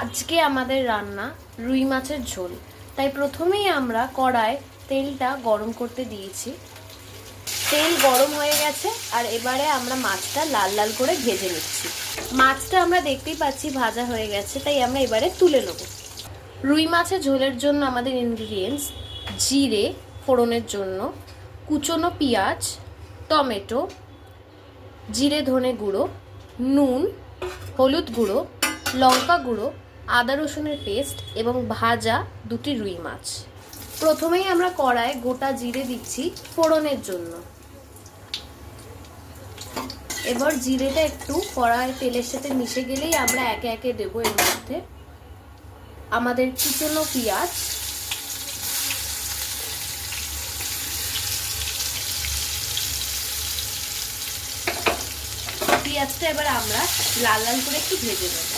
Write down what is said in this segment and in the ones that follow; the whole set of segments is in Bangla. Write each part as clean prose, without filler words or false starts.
আজকে আমাদের রান্না রুই মাছের ঝোল। তাই প্রথমেই আমরা কড়ায় তেলটা গরম করতে দিয়েছি। তেল গরম হয়ে গেছে আর এবারে আমরা মাছটা লাল লাল করে ভেজে নিচ্ছি। মাছটা আমরা দেখতেই পাচ্ছি ভাজা হয়ে গেছে, তাই আমরা এবারে তুলে নেব। রুই মাছের ঝোলের জন্য আমাদের ইনগ্রিডিয়েন্টস: জিরে ফোড়নের জন্য, কুচনো পেঁয়াজ, টমেটো, জিরে ধনে গুঁড়ো, নুন, হলুদ গুঁড়ো, লঙ্কা গুঁড়ো, আদা রসুনের পেস্ট এবং ভাজা দুটি রুই মাছ। প্রথমেই আমরা কড়ায় গোটা জিরে দিচ্ছি ফোড়নের জন্য। এবার জিরেটা একটু কড়ায় তেলের সাথে মিশে গেলেই আমরা একে একে দেবো এর মধ্যে আমাদের কুচনো পেঁয়াজ, পেঁয়াজটা এবার আমরা লাল লাল করে একটু ভেজে নেব।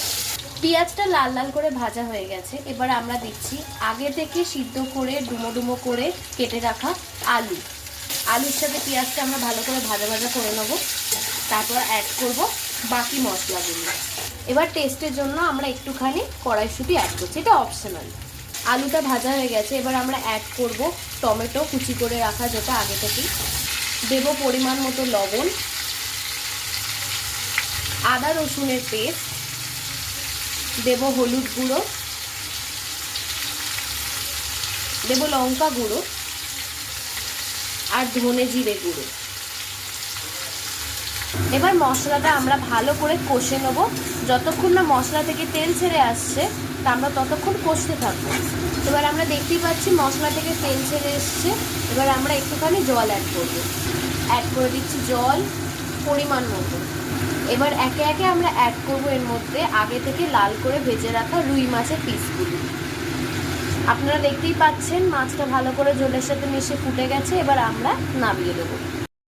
পেঁয়াজটা লাল লাল করে ভাজা হয়ে গেছে, এবার আমরা দিচ্ছি আগে থেকে সিদ্ধ করে ডুমো ডুমো করে কেটে রাখা আলু। আলুর সাথে পেঁয়াজটা আমরা ভালো করে ভাজা ভাজা করে নেব, তারপর অ্যাড করব বাকি মশলাগুলো। এবার টেস্টের জন্য আমরা একটুখানি কড়াইশুঁটি অ্যাড করছি, এটা অপশনাল। আলুটা ভাজা হয়ে গেছে, এবার আমরা অ্যাড করব টমেটো কুচি করে রাখা, যেটা আগে থেকেই দেব পরিমাণ মতো লবণ, আদা রসুনের পেস্ট, দেব হলুদ গুঁড়ো, দেব লঙ্কা গুঁড়ো আর ধনে জিরে গুঁড়ো। এবার মশলাটা আমরা ভালো করে কষে নেব, যতক্ষণ না মশলা থেকে তেল ছেড়ে আসছে তা আমরা ততক্ষণ কষতে থাকবো। এবার আমরা দেখতেই পাচ্ছি মশলা থেকে তেল ছেড়ে এসছে, এবার আমরা একটুখানি জল অ্যাড করে দিচ্ছি জল পরিমাণ মতো। এবার একে একে আমরা অ্যাড করব এর মধ্যে আগে থেকে লাল করে ভেজে রাখা রুই মাছের পিসগুলি। আপনারা দেখতেই পাচ্ছেন মাছটা ভালো করে ঝোলের সাথে মিশে ফুটে গেছে, এবার আমরা নামিয়ে দেবো।